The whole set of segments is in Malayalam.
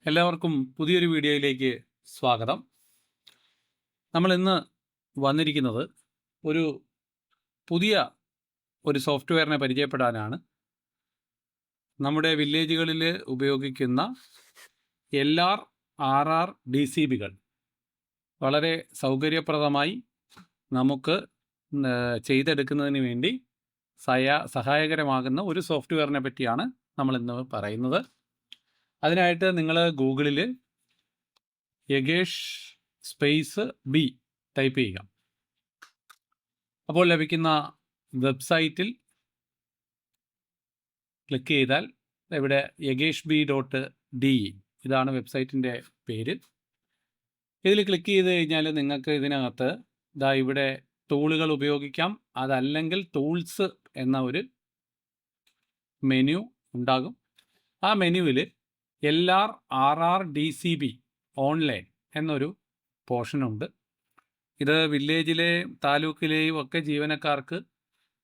എല്ലാവർക്കും പുതിയൊരു വീഡിയോയിലേക്ക് സ്വാഗതം. നമ്മൾ ഇന്ന് വന്നിരിക്കുന്നത് ഒരു പുതിയ സോഫ്റ്റ്വെയറിനെ പരിചയപ്പെടാനാണ്. നമ്മുടെ വില്ലേജുകളിൽ ഉപയോഗിക്കുന്ന LR, RR DCBകൾ വളരെ സൗകര്യപ്രദമായി നമുക്ക് ചെയ്തെടുക്കുന്നതിന് വേണ്ടി സഹായകരമാകുന്ന ഒരു സോഫ്റ്റ്വെയറിനെ പറ്റിയാണ് നമ്മളിന്ന് പറയുന്നത്. അതിനായിട്ട് നിങ്ങൾ ഗൂഗിളിൽ യഗേഷ് സ്പേസ് ബി ടൈപ്പ് ചെയ്യുക. അപ്പോൾ ലഭിക്കുന്ന വെബ്സൈറ്റിൽ ക്ലിക്ക് ചെയ്താൽ ഇവിടെ yageshb.de ഇതാണ് വെബ്സൈറ്റിൻ്റെ പേര്. ഇതിൽ ക്ലിക്ക് ചെയ്ത് കഴിഞ്ഞാൽ നിങ്ങൾക്ക് ഇതിനകത്ത് ഇവിടെ ടൂളുകൾ ഉപയോഗിക്കാം. അതല്ലെങ്കിൽ ടൂൾസ് എന്ന ഒരു മെനു ഉണ്ടാകും. ആ മെനുവിൽ LR, RR DCB ഓൺലൈൻ എന്നൊരു പോർഷനുണ്ട്. ഇത് വില്ലേജിലെയും താലൂക്കിലെയും ഒക്കെ ജീവനക്കാർക്ക്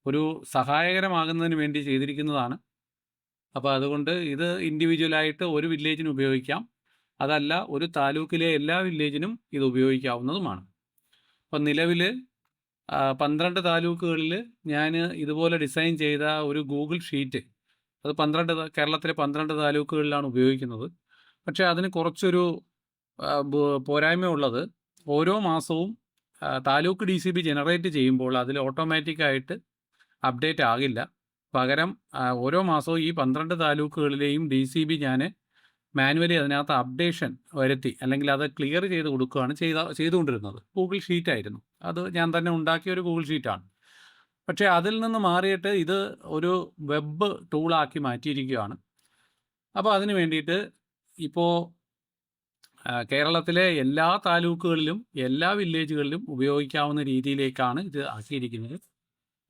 ഒരു സഹായകരമാകുന്നതിന് വേണ്ടി ചെയ്തിരിക്കുന്നതാണ്. അപ്പോൾ അതുകൊണ്ട് ഇത് ഇൻഡിവിജ്വലായിട്ട് ഒരു വില്ലേജിന് ഉപയോഗിക്കാം. അതല്ല ഒരു താലൂക്കിലെ എല്ലാ വില്ലേജിനും ഇത് ഉപയോഗിക്കാവുന്നതുമാണ്. അപ്പം നിലവിൽ 12 താലൂക്കുകളിൽ ഞാൻ ഇതുപോലെ ഡിസൈൻ ചെയ്ത ഒരു ഗൂഗിൾ ഷീറ്റ്, അത് കേരളത്തിലെ 12 താലൂക്കുകളിലാണ് ഉപയോഗിക്കുന്നത്. പക്ഷേ അതിന് കുറച്ചൊരു പോരായ്മ ഉള്ളത്, ഓരോ മാസവും താലൂക്ക് DCB ജനറേറ്റ് ചെയ്യുമ്പോൾ അതിൽ ഓട്ടോമാറ്റിക്കായിട്ട് അപ്ഡേറ്റ് ആകില്ല. പകരം ഓരോ മാസവും ഈ 12 താലൂക്കുകളിലെയും DCB ഞാൻ മാനുവലി അതിനകത്ത് അപ്ഡേഷൻ വരുത്തി അല്ലെങ്കിൽ അത് ക്ലിയർ ചെയ്ത് കൊടുക്കുകയാണ് ചെയ്തുകൊണ്ടിരുന്നത്. ഗൂഗിൾ ഷീറ്റായിരുന്നു, അത് ഞാൻ തന്നെ ഉണ്ടാക്കിയ ഒരു ഗൂഗിൾ ഷീറ്റാണ്. പക്ഷേ അതിൽ നിന്ന് മാറിയിട്ട് ഇത് ഒരു വെബ് ടൂളാക്കി മാറ്റിയിരിക്കുകയാണ്. അപ്പോൾ അതിന് വേണ്ടിയിട്ട് ഇപ്പോൾ കേരളത്തിലെ എല്ലാ താലൂക്കുകളിലും എല്ലാ വില്ലേജുകളിലും ഉപയോഗിക്കാവുന്ന രീതിയിലേക്കാണ് ഇത് ആക്കിയിരിക്കുന്നത്.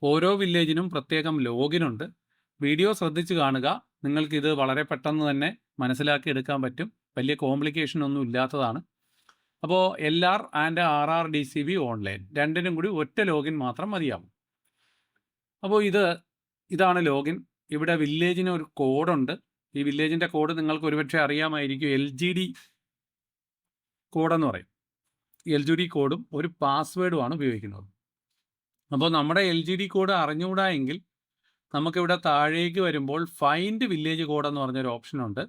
ഓരോ വില്ലേജിനും പ്രത്യേകം ലോഗിനുണ്ട്. വീഡിയോ ശ്രദ്ധിച്ച് കാണുക, നിങ്ങൾക്കിത് വളരെ പെട്ടെന്ന് തന്നെ മനസ്സിലാക്കി എടുക്കാൻ പറ്റും. വലിയ കോംപ്ലിക്കേഷൻ ഒന്നും ഇല്ലാത്തതാണ്. അപ്പോൾ LR and RR DCB online രണ്ടിനും കൂടി ഒറ്റ ലോഗിൻ മാത്രം മതിയാവും. അപ്പോൾ ഇതാണ് ലോഗിൻ. ഇവിടെ വില്ലേജിന് ഒരു കോഡുണ്ട്. ഈ വില്ലേജിൻ്റെ കോഡ് നിങ്ങൾക്ക് ഒരുപക്ഷെ അറിയാമായിരിക്കും. LGD കോഡെന്ന് പറയും. LGD കോഡും ഒരു പാസ്വേഡുമാണ് ഉപയോഗിക്കുന്നത്. അപ്പോൾ നമ്മുടെ LGD കോഡ് അറിഞ്ഞുകൂടാ എങ്കിൽ നമുക്കിവിടെ താഴേക്ക് വരുമ്പോൾ ഫൈൻഡ് വില്ലേജ് കോഡെന്ന് പറഞ്ഞൊരു ഓപ്ഷനുണ്ട്.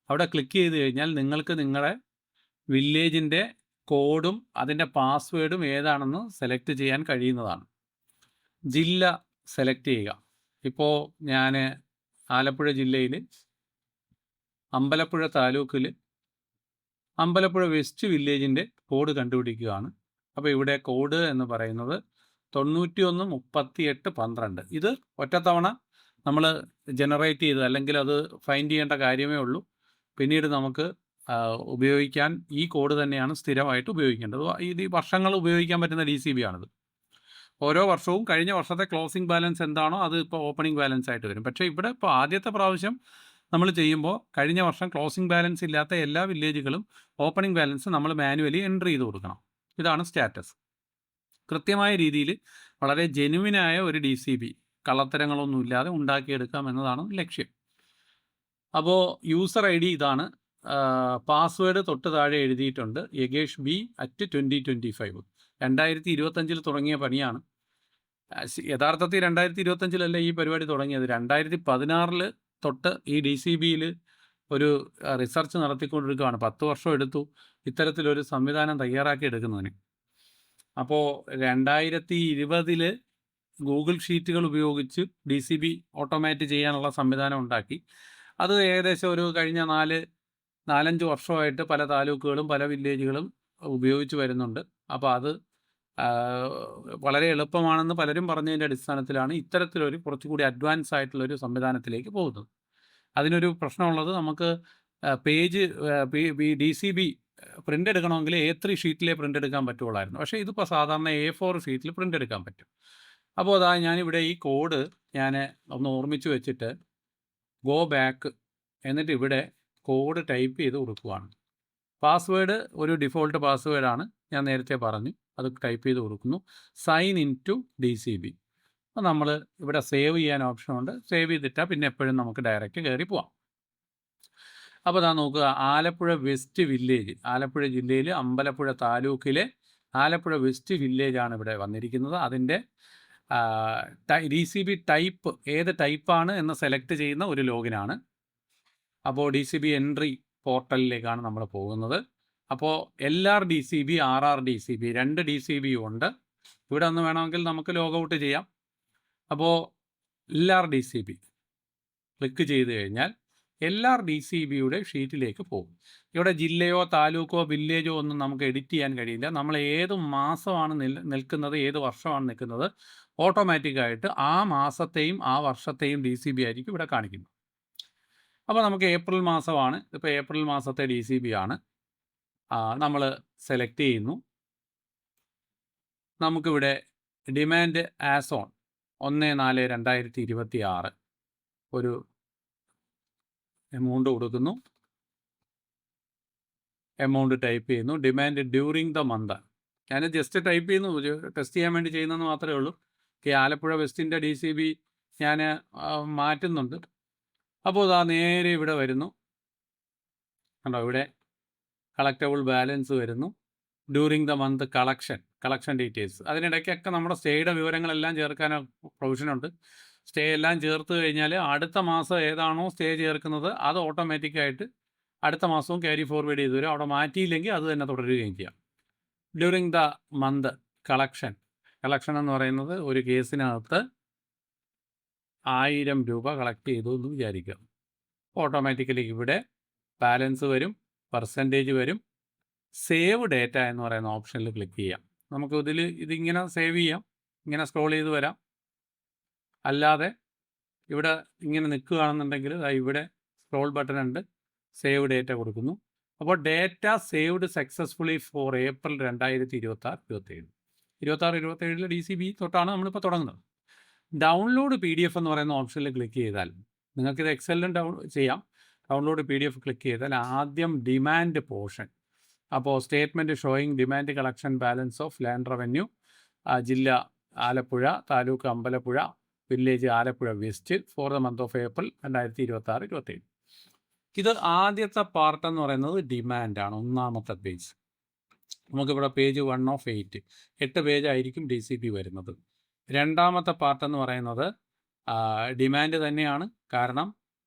അവിടെ ക്ലിക്ക് ചെയ്ത് കഴിഞ്ഞാൽ നിങ്ങൾക്ക് നിങ്ങളുടെ വില്ലേജിൻ്റെ കോഡും അതിൻ്റെ പാസ്വേഡും ഏതാണെന്ന് സെലക്ട് ചെയ്യാൻ കഴിയുന്നതാണ്. ജില്ല സെലക്ട് ചെയ്യുക. ഇപ്പോൾ ഞാൻ ആലപ്പുഴ ജില്ലയിൽ അമ്പലപ്പുഴ താലൂക്കിൽ അമ്പലപ്പുഴ വെസ്റ്റ് വില്ലേജിൻ്റെ കോഡ് കണ്ടുപിടിക്കുകയാണ്. അപ്പോൾ ഇവിടെ കോഡ് എന്ന് പറയുന്നത് 913812. ഇത് ഒറ്റത്തവണ നമ്മൾ ജനറേറ്റ് ചെയ്ത് അല്ലെങ്കിൽ അത് ഫൈൻഡ് ചെയ്യേണ്ട കാര്യമേ ഉള്ളൂ. പിന്നീട് നമുക്ക് ഉപയോഗിക്കാൻ ഈ കോഡ് തന്നെയാണ് സ്ഥിരമായിട്ട് ഉപയോഗിക്കേണ്ടത്. ഇത് വർഷങ്ങൾ ഉപയോഗിക്കാൻ പറ്റുന്ന DCB ആണിത്. ഓരോ വർഷവും കഴിഞ്ഞ വർഷത്തെ ക്ലോസിംഗ് ബാലൻസ് എന്താണോ അത് ഇപ്പോൾ ഓപ്പണിംഗ് ബാലൻസ് ആയിട്ട് വരും. പക്ഷേ ഇവിടെ ഇപ്പോൾ ആദ്യത്തെ പ്രാവശ്യം നമ്മൾ ചെയ്യുമ്പോൾ കഴിഞ്ഞ വർഷം ക്ലോസിംഗ് ബാലൻസ് ഇല്ലാത്ത എല്ലാ വില്ലേജുകളും ഓപ്പണിംഗ് ബാലൻസ് നമ്മൾ മാനുവലി എൻട്രി ചെയ്ത് കൊടുക്കണം. ഇതാണ് സ്റ്റാറ്റസ്. കൃത്യമായ രീതിയിൽ വളരെ ജെനുവിനായ ഒരു DCB കള്ളത്തരങ്ങളൊന്നും ഇല്ലാതെ ഉണ്ടാക്കിയെടുക്കാം എന്നതാണ് ലക്ഷ്യം. അപ്പോൾ യൂസർ ID ഇതാണ്. പാസ്വേഡ് തൊട്ട് താഴെ എഴുതിയിട്ടുണ്ട് yageshb@2025. 2025 തുടങ്ങിയ പണിയാണ്. യഥാർത്ഥത്തിൽ 2025 ഈ പരിപാടി തുടങ്ങിയത്. 2016 തൊട്ട് ഈ DCBയിൽ ഒരു റിസർച്ച് നടത്തിക്കൊണ്ടിരിക്കുകയാണ്. 10 വർഷം എടുത്തു ഇത്തരത്തിലൊരു സംവിധാനം തയ്യാറാക്കി എടുക്കുന്നതിന്. അപ്പോൾ 2020 ഗൂഗിൾ ഷീറ്റുകൾ ഉപയോഗിച്ച് DCB ഓട്ടോമാറ്റ് ചെയ്യാനുള്ള സംവിധാനം ഉണ്ടാക്കി. അത് ഏകദേശം ഒരു കഴിഞ്ഞ 4-5 വർഷമായിട്ട് പല താലൂക്കുകളും പല വില്ലേജുകളും ഉപയോഗിച്ച് വരുന്നുണ്ട്. അപ്പോൾ അത് വളരെ എളുപ്പമാണെന്ന് പലരും പറഞ്ഞതിൻ്റെ അടിസ്ഥാനത്തിലാണ് ഇത്തരത്തിലൊരു കുറച്ചുകൂടി അഡ്വാൻസ് ആയിട്ടുള്ളൊരു സംവിധാനത്തിലേക്ക് പോകുന്നത്. അതിനൊരു പ്രശ്നമുള്ളത്, നമുക്ക് DCB പ്രിൻ്റ് എടുക്കണമെങ്കിൽ A3 ഷീറ്റിലെ പ്രിൻ്റ് എടുക്കാൻ പറ്റുള്ളായിരുന്നു. പക്ഷേ ഇതിപ്പോൾ സാധാരണ A4 ഷീറ്റിൽ പ്രിൻ്റ് എടുക്കാൻ പറ്റും. അപ്പോൾ ഞാനിവിടെ ഈ കോഡ് ഒന്ന് ഓർമ്മിച്ച് വെച്ചിട്ട് ഗോ ബാക്ക്, എന്നിട്ട് ഇവിടെ കോഡ് ടൈപ്പ് ചെയ്ത് കൊടുക്കുകയാണ്. പാസ്വേഡ് ഒരു ഡിഫോൾട്ട് പാസ്വേഡാണ്, ഞാൻ നേരത്തെ പറഞ്ഞു, അത് ടൈപ്പ് ചെയ്ത് കൊടുക്കുന്നു. Sign in to DCB. അപ്പോൾ നമ്മൾ ഇവിടെ സേവ് ചെയ്യാൻ ഓപ്ഷനുണ്ട്. സേവ് ചെയ്തിട്ടാൽ പിന്നെ എപ്പോഴും നമുക്ക് ഡയറക്റ്റ് കയറി പോവാം. അപ്പോൾ ദാ നോക്കുക, ആലപ്പുഴ വെസ്റ്റ് വില്ലേജ്, ആലപ്പുഴ ജില്ലയിൽ അമ്പലപ്പുഴ താലൂക്കിലെ ആലപ്പുഴ വെസ്റ്റ് വില്ലേജാണ് ഇവിടെ വന്നിരിക്കുന്നത്. അതിൻ്റെ DCB ടൈപ്പ് ഏത് ടൈപ്പാണ് എന്ന് സെലക്ട് ചെയ്യുന്ന ഒരു ലോഗിനാണ്. അപ്പോൾ DCB എൻട്രി പോർട്ടലിലേക്കാണ് നമ്മൾ പോകുന്നത്. അപ്പോൾ LRDCB, RRDCB 2 DCB ഉണ്ട്. ഇവിടെ ഒന്ന് വേണമെങ്കിൽ നമുക്ക് ലോഗൗട്ട് ചെയ്യാം. അപ്പോൾ LRDCB ക്ലിക്ക് ചെയ്ത് കഴിഞ്ഞാൽ LRDCBയുടെ ഷീറ്റിലേക്ക് പോകും. ഇവിടെ ജില്ലയോ താലൂക്കോ വില്ലേജോ ഒന്നും നമുക്ക് എഡിറ്റ് ചെയ്യാൻ കഴിയില്ല. നമ്മൾ ഏത് മാസമാണ് നിൽക്കുന്നത്, ഏത് വർഷമാണ് നിൽക്കുന്നത്, ഓട്ടോമാറ്റിക്കായിട്ട് ആ മാസത്തെയും ആ വർഷത്തെയും DCB ആയിരിക്കും ഇവിടെ കാണിക്കുന്നത്. അപ്പോൾ നമുക്ക് ഏപ്രിൽ മാസമാണ്, ഇപ്പോൾ ഏപ്രിൽ മാസത്തെ DCB ആണ്. നമ്മൾ സെലക്ട് ചെയ്യുന്നു. നമുക്കിവിടെ ഡിമാൻഡ് ആസ് ഓൺ 1/4/2026 ഒരു എമൗണ്ട് കൊടുക്കുന്നു. എമൗണ്ട് ടൈപ്പ് ചെയ്യുന്നു. Demand during the month. ഞാൻ ജസ്റ്റ് ടൈപ്പ് ചെയ്യുന്നു, ടെസ്റ്റ് ചെയ്യാൻ വേണ്ടി ചെയ്യുന്നതെന്ന് മാത്രമേ ഉള്ളൂ. ആലപ്പുഴ വെസ്റ്റിൻ്റെ DCB ഞാൻ മാറ്റുന്നുണ്ട്. അപ്പോൾ ഇതാ നേരെ ഇവിടെ വരുന്നു. കണ്ടോ, ഇവിടെ കളക്റ്റബിൾ ബാലൻസ് വരുന്നു. During the month collection details. അതിനിടയ്ക്കൊക്കെ നമ്മുടെ സ്റ്റേയുടെ വിവരങ്ങളെല്ലാം ചേർക്കാൻ പ്രൊവിഷനുണ്ട്. സ്റ്റേ എല്ലാം ചേർത്ത് കഴിഞ്ഞാൽ അടുത്ത മാസം ഏതാണോ സ്റ്റേ ചേർക്കുന്നത് അത് ഓട്ടോമാറ്റിക്കായിട്ട് അടുത്ത മാസവും ക്യാരി ഫോർവേഡ് ചെയ്ത് വരും. അവിടെ മാറ്റിയില്ലെങ്കിൽ അത് തന്നെ തുടരുകയും ചെയ്യാം. ഡ്യൂറിങ് ദ മന്ത് കളക്ഷൻ എന്ന് പറയുന്നത് ഒരു കേസിനകത്ത് 1000 രൂപ കളക്ട് ചെയ്തു എന്ന് വിചാരിക്കുക. ഓട്ടോമാറ്റിക്കലി ഇവിടെ ബാലൻസ് വരും, പെർസെൻറ്റേജ് വരും. സേവ് ഡേറ്റ എന്ന് പറയുന്ന ഓപ്ഷനിൽ ക്ലിക്ക് ചെയ്യാം. നമുക്ക് ഇതിങ്ങനെ സേവ് ചെയ്യാം, ഇങ്ങനെ സ്ക്രോൾ ചെയ്ത് വരാം. അല്ലാതെ ഇവിടെ ഇങ്ങനെ നിൽക്കുകയാണെന്നുണ്ടെങ്കിൽ ഇവിടെ സ്ക്രോൾ ബട്ടൺ ഉണ്ട്, സേവ് ഡേറ്റ കൊടുക്കുന്നു. അപ്പോൾ data saved successfully for April 2026-27. 26-27 DCB തൊട്ടാണ് നമ്മളിപ്പോൾ തുടങ്ങുന്നത്. ഡൗൺലോഡ് PDF എന്ന് പറയുന്ന ഓപ്ഷനിൽ ക്ലിക്ക് ചെയ്താൽ നിങ്ങൾക്കിത് എക്സലിലും ചെയ്യാം. ഡൗൺലോഡ് PDF ക്ലിക്ക് ചെയ്താൽ ആദ്യം ഡിമാൻഡ് പോർഷൻ, അപ്പോൾ statement showing demand collection balance of land revenue, ജില്ല Alappuzha, taluk Ambalappuzha, village Alappuzha west for the month of April 2026-27. ഇത് ആദ്യത്തെ പാർട്ട് എന്ന് പറയുന്നത് ഡിമാൻഡാണ്, ഒന്നാമത്തെ പേജ്. നമുക്കിവിടെ പേജ് 1 of 8, 8 പേജായിരിക്കും DCB വരുന്നത്. രണ്ടാമത്തെ പാർട്ട് എന്ന് പറയുന്നത് ഡിമാൻഡ് തന്നെയാണ്. കാരണം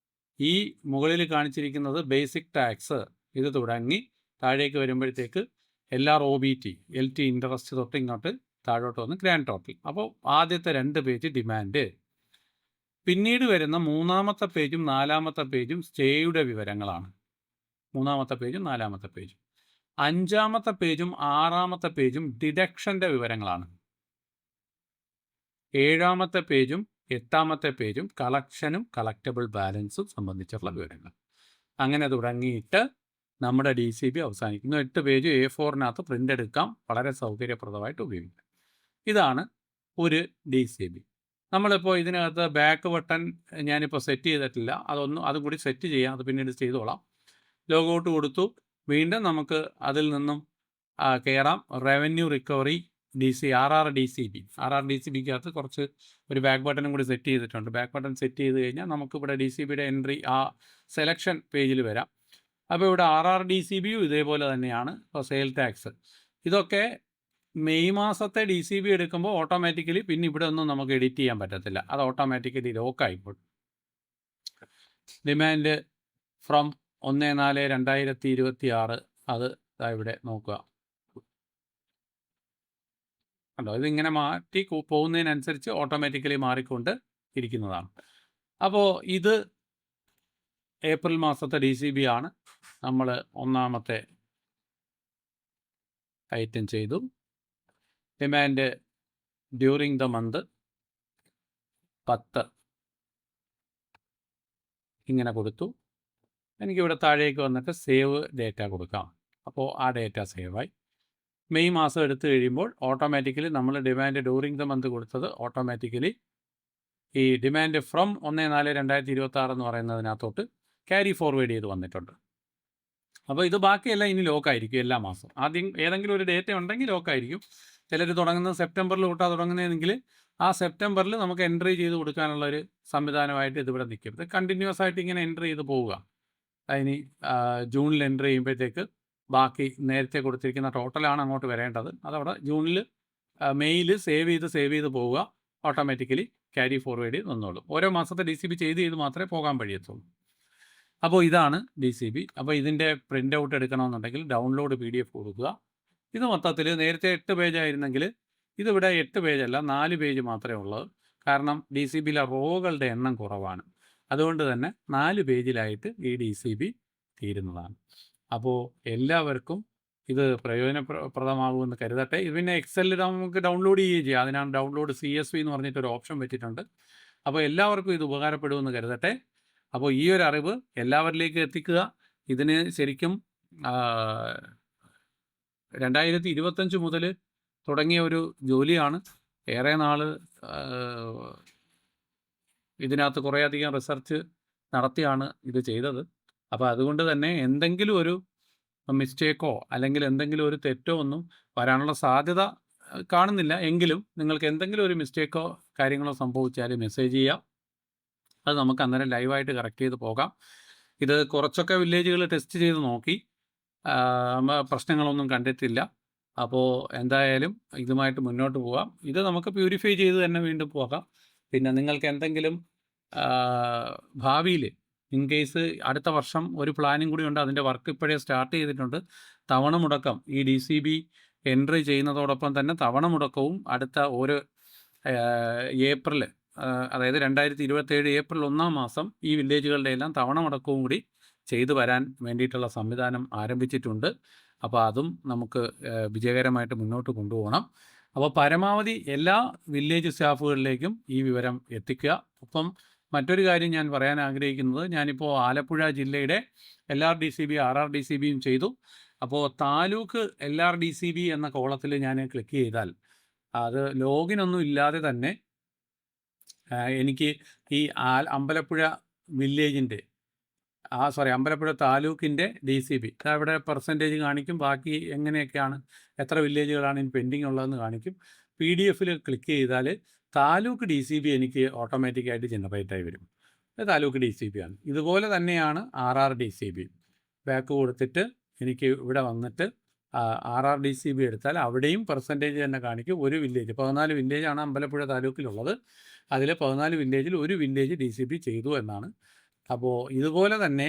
ഈ മുകളിൽ കാണിച്ചിരിക്കുന്നത് ബേസിക് ടാക്സ് ഇത് തുടങ്ങി താഴേക്ക് വരുമ്പോഴത്തേക്ക് LROBT, LT ഇൻട്രസ്റ്റ് തൊട്ട് ഇങ്ങോട്ട് താഴോട്ട് വന്ന് ഗ്രാൻഡ് ടോട്ടൽ. അപ്പോൾ ആദ്യത്തെ 2 പേജ് ഡിമാൻഡ്. പിന്നീട് വരുന്ന മൂന്നാമത്തെ പേജും നാലാമത്തെ പേജും സ്റ്റേയുടെ വിവരങ്ങളാണ്. മൂന്നാമത്തെ പേജും നാലാമത്തെ പേജും. 5-ാമത്തെ പേജും 6-ാമത്തെ പേജും ഡിഡക്ഷൻ്റെ വിവരങ്ങളാണ്. 7-ാമത്തെ പേജും 8-ാമത്തെ പേജും കളക്ഷനും കളക്റ്റബിൾ ബാലൻസും സംബന്ധിച്ചുള്ള വിവരങ്ങൾ. അങ്ങനെ തുടങ്ങിയിട്ട് നമ്മുടെ DCB അവസാനിക്കുന്നു. 8 പേജ് A4-നകത്ത് പ്രിൻ്റ് എടുക്കാം, വളരെ സൗകര്യപ്രദമായിട്ട് ഉപയോഗിക്കാം. ഇതാണ് ഒരു DCB. നമ്മളിപ്പോൾ ഇതിനകത്ത് ബാക്ക് ബട്ടൺ ഞാനിപ്പോൾ സെറ്റ് ചെയ്തിട്ടില്ല, അതും കൂടി സെറ്റ് ചെയ്യാം, അത് പിന്നീട് ചെയ്തോളാം. ലോഗൗട്ട് കൊടുത്തു. വീണ്ടും നമുക്ക് അതിൽ നിന്നും കയറാം. റവന്യൂ റിക്കവറി RRDCBക്കകത്ത് കുറച്ച് ഒരു ബാക്ക് ബട്ടണും കൂടി സെറ്റ് ചെയ്തിട്ടുണ്ട്. ബാക്ക് ബട്ടൺ സെറ്റ് ചെയ്ത് കഴിഞ്ഞാൽ നമുക്കിവിടെ DCBയുടെ എൻട്രി സെലക്ഷൻ പേജിൽ വരാം. അപ്പോൾ ഇവിടെ RRDCBയും ഇതേപോലെ തന്നെയാണ്. ഇപ്പോൾ സെയിൽ ടാക്സ് ഇതൊക്കെ മെയ് മാസത്തെ DCB എടുക്കുമ്പോൾ ഓട്ടോമാറ്റിക്കലി പിന്നെ ഇവിടെ ഒന്നും നമുക്ക് എഡിറ്റ് ചെയ്യാൻ പറ്റത്തില്ല, അത് ഓട്ടോമാറ്റിക്കലി ലോക്കായിപ്പോൾ. ഡിമാൻഡ് ഫ്രം 1/4/2026 അത് ഇവിടെ നോക്കുക. കണ്ടോ, ഇതിങ്ങനെ മാറ്റി പോകുന്നതിനനുസരിച്ച് ഓട്ടോമാറ്റിക്കലി മാറിക്കൊണ്ട് ഇരിക്കുന്നതാണ്. അപ്പോൾ ഇത് ഏപ്രിൽ മാസത്തെ DCB ആണ്. നമ്മൾ ഒന്നാമത്തെ ഐറ്റം ചെയ്തു. ഡിമാൻഡ് ഡ്യൂറിങ് ദ മന്ത് 10 ഇങ്ങനെ കൊടുത്തു. എനിക്കിവിടെ താഴേക്ക് വന്നിട്ട് സേവ് ഡേറ്റ കൊടുക്കാം. അപ്പോൾ ആ ഡേറ്റ സേവായി. മെയ് മാസം എടുത്തു കഴിയുമ്പോൾ ഓട്ടോമാറ്റിക്കലി നമ്മൾ ഡിമാൻഡ് ഡ്യൂറിങ് ദ മന്ത് കൊടുത്തത് ഓട്ടോമാറ്റിക്കലി ഈ ഡിമാൻഡ് ഫ്രം 1/4/2026 എന്ന് പറയുന്നതിനകത്തോട്ട് ക്യാരി ഫോർവേഡ് ചെയ്ത് വന്നിട്ടുണ്ട്. അപ്പോൾ ഇത് ബാക്കിയെല്ലാം ഇനി ലോക്കായിരിക്കും എല്ലാ മാസവും. ആദ്യം ഏതെങ്കിലും ഒരു ഡേറ്റ ഉണ്ടെങ്കിൽ ലോക്കായിരിക്കും. ചിലർ തുടങ്ങുന്നത് സെപ്റ്റംബറിൽ തൊട്ടാണ് തുടങ്ങുന്നതെങ്കിൽ ആ സെപ്റ്റംബറിൽ നമുക്ക് എൻട്രി ചെയ്ത് കൊടുക്കാനുള്ളൊരു സംവിധാനമായിട്ട് ഇതിവിടെ നിൽക്കും. ഇത് കണ്ടിന്യൂസ് ആയിട്ട് ഇങ്ങനെ എൻട്രി ചെയ്ത് പോവുക. അതിന് ജൂണിൽ എൻ്റർ ചെയ്യുമ്പോഴത്തേക്ക് ബാക്കി നേരത്തെ കൊടുത്തിരിക്കുന്ന ടോട്ടലാണ് അങ്ങോട്ട് വരേണ്ടത്. അതവിടെ ജൂണിൽ മെയ്യിൽ സേവ് ചെയ്ത് പോവുക. ഓട്ടോമാറ്റിക്കലി ക്യാരി ഫോർവേഡ് വന്നോളും. ഓരോ മാസത്തെ DCB ചെയ്ത് മാത്രമേ പോകാൻ കഴിയത്തുള്ളൂ. അപ്പോൾ ഇതാണ് DCB. അപ്പോൾ ഇതിൻ്റെ പ്രിൻ്റ് ഔട്ട് എടുക്കണമെന്നുണ്ടെങ്കിൽ ഡൗൺലോഡ് PDF കൊടുക്കുക. ഇത് മൊത്തത്തിൽ നേരത്തെ 8 പേജ് ആയിരുന്നെങ്കിൽ ഇതിവിടെ 8 പേജല്ല 4 പേജ് മാത്രമേ ഉള്ളൂ. കാരണം DCBയിലെ റോകളുടെ എണ്ണം കുറവാണ്. അതുകൊണ്ട് തന്നെ 4 പേജിലായിട്ട് ഈ DCB തീരുന്നതാണ്. അപ്പോൾ എല്ലാവർക്കും ഇത് പ്രയോജനപ്രദമാകുമെന്ന് കരുതട്ടെ. ഇത് പിന്നെ എക്സലിൽ നമുക്ക് ഡൗൺലോഡ് ചെയ്യുകയും ചെയ്യാം. അതിനാണ് ഡൗൺലോഡ് CSV എന്ന് പറഞ്ഞിട്ടൊരു ഓപ്ഷൻ വെച്ചിട്ടുണ്ട്. അപ്പോൾ എല്ലാവർക്കും ഇത് ഉപകാരപ്പെടുമെന്ന് കരുതട്ടെ. അപ്പോൾ ഈ ഒരു അറിവ് എല്ലാവരിലേക്ക് എത്തിക്കുക. ഇതിന് ശരിക്കും 2025 മുതൽ തുടങ്ങിയ ഒരു ജോലിയാണ്. ഏറെ നാൾ ഇതിനകത്ത് കുറേയധികം റിസർച്ച് നടത്തിയാണ് ഇത് ചെയ്തത്. അപ്പോൾ അതുകൊണ്ട് തന്നെ എന്തെങ്കിലും ഒരു മിസ്റ്റേക്കോ അല്ലെങ്കിൽ എന്തെങ്കിലും ഒരു തെറ്റോ ഒന്നും വരാനുള്ള സാധ്യത കാണുന്നില്ല. എങ്കിലും നിങ്ങൾക്ക് എന്തെങ്കിലും ഒരു മിസ്റ്റേക്കോ കാര്യങ്ങളോ സംഭവിച്ചാൽ മെസ്സേജ് ചെയ്യുക. അത് നമുക്ക് അന്നേരം ലൈവായിട്ട് കറക്റ്റ് ചെയ്ത് പോകാം. ഇത് കുറച്ചൊക്കെ വില്ലേജുകൾ ടെസ്റ്റ് ചെയ്ത് നോക്കി, പ്രശ്നങ്ങളൊന്നും കണ്ടിട്ടില്ല. അപ്പോൾ എന്തായാലും ഇതുമായിട്ട് മുന്നോട്ട് പോകാം. ഇത് നമുക്ക് പ്യൂരിഫൈ ചെയ്ത് തന്നെ വീണ്ടും പോകാം. പിന്നെ നിങ്ങൾക്ക് എന്തെങ്കിലും ഭാവിയിൽ ഇൻ കേസ് അടുത്ത വർഷം ഒരു പ്ലാനിങ് കൂടി ഉണ്ട്. അതിൻ്റെ വർക്ക് ഇപ്പോഴേ സ്റ്റാർട്ട് ചെയ്തിട്ടുണ്ട്. തവണ മുടക്കം ഈ DCB എൻട്രി ചെയ്യുന്നതോടൊപ്പം തന്നെ തവണ മുടക്കവും അടുത്ത ഒരു ഏപ്രിൽ, അതായത് 2027 ഏപ്രിൽ 1-ാം മാസം ഈ വില്ലേജുകളുടെ എല്ലാം തവണ മുടക്കവും കൂടി ചെയ്തു വരാൻ വേണ്ടിയിട്ടുള്ള സംവിധാനം ആരംഭിച്ചിട്ടുണ്ട്. അപ്പോൾ അതും നമുക്ക് വിജയകരമായിട്ട് മുന്നോട്ട് കൊണ്ടുപോകണം. അപ്പോൾ പരമാവധി എല്ലാ വില്ലേജ് സ്റ്റാഫുകളിലേക്കും ഈ വിവരം എത്തിക്കുക. ഒപ്പം മറ്റൊരു കാര്യം ഞാൻ പറയാൻ ആഗ്രഹിക്കുന്നത്, ഞാനിപ്പോൾ ആലപ്പുഴ ജില്ലയുടെ LRDCB RRDCBയും ചെയ്തു. അപ്പോൾ താലൂക്ക് LRDCB എന്ന കോളത്തിൽ ഞാൻ ക്ലിക്ക് ചെയ്താൽ അത് ലോഗിനൊന്നും ഇല്ലാതെ തന്നെ എനിക്ക് ഈ അമ്പലപ്പുഴ വില്ലേജിൻ്റെ അമ്പലപ്പുഴ താലൂക്കിൻ്റെ DCB അവിടെ പെർസെൻറ്റേജ് കാണിക്കും. ബാക്കി എങ്ങനെയൊക്കെയാണ്, എത്ര വില്ലേജുകളാണ് ഇനി പെൻഡിങ് ഉള്ളതെന്ന് കാണിക്കും. PDF ക്ലിക്ക് ചെയ്താൽ താലൂക്ക് DCB എനിക്ക് ഓട്ടോമാറ്റിക്കായിട്ട് ജനറേറ്റായി വരും. താലൂക്ക് DCB ആണ്. ഇതുപോലെ തന്നെയാണ് RRDCB. ബാക്ക് കൊടുത്തിട്ട് എനിക്ക് ഇവിടെ വന്നിട്ട് RRDCB എടുത്താൽ അവിടെയും പെർസെൻറ്റേജ് തന്നെ കാണിക്കും. ഒരു വില്ലേജ് 14 വില്ലേജാണ് അമ്പലപ്പുഴ താലൂക്കിലുള്ളത്. അതിൽ 14 വില്ലേജിൽ ഒരു വില്ലേജ് DCB ചെയ്തു എന്നാണ്. അപ്പോൾ ഇതുപോലെ തന്നെ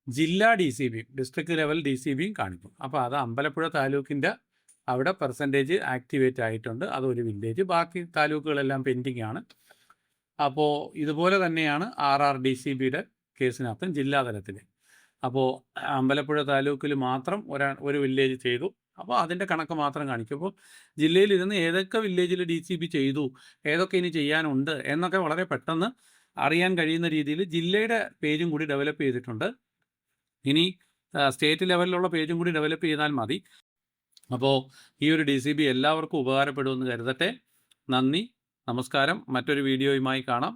ജില്ലാ DCB, ഡിസ്ട്രിക്ട് ലെവൽ DCBയും കാണിക്കും. അപ്പോൾ അത് അമ്പലപ്പുഴ താലൂക്കിൻ്റെ അവിടെ പെർസെൻറ്റേജ് ആക്ടിവേറ്റ് ആയിട്ടുണ്ട്, അതൊരു വില്ലേജ്. ബാക്കി താലൂക്കുകളെല്ലാം പെൻഡിങ് ആണ്. അപ്പോൾ ഇതുപോലെ തന്നെയാണ് RRDCBയുടെ കേസിനകത്തും ജില്ലാതലത്തിൽ. അപ്പോൾ അമ്പലപ്പുഴ താലൂക്കിൽ മാത്രം ഒരു വില്ലേജ് ചെയ്തു. അപ്പോൾ അതിൻ്റെ കണക്ക് മാത്രം കാണിക്കും. അപ്പോൾ ജില്ലയിൽ ഇരുന്ന് ഏതൊക്കെ വില്ലേജിൽ DCB ചെയ്തു, ഏതൊക്കെ ഇനി ചെയ്യാനുണ്ട് എന്നൊക്കെ വളരെ പെട്ടെന്ന് അറിയാൻ കഴിയുന്ന രീതിയിൽ ജില്ലയുടെ പേജും കൂടി ഡെവലപ്പ് ചെയ്തിട്ടുണ്ട്. ഇനി സ്റ്റേറ്റ് ലെവലിലുള്ള പേജും കൂടി ഡെവലപ്പ് ചെയ്താൽ മതി. അപ്പോൾ ഈ ഒരു DCB എല്ലാവർക്കും ഉപകാരപ്പെടുമെന്ന് കരുതട്ടെ. നന്ദി, നമസ്കാരം. മറ്റൊരു വീഡിയോയുമായി കാണാം.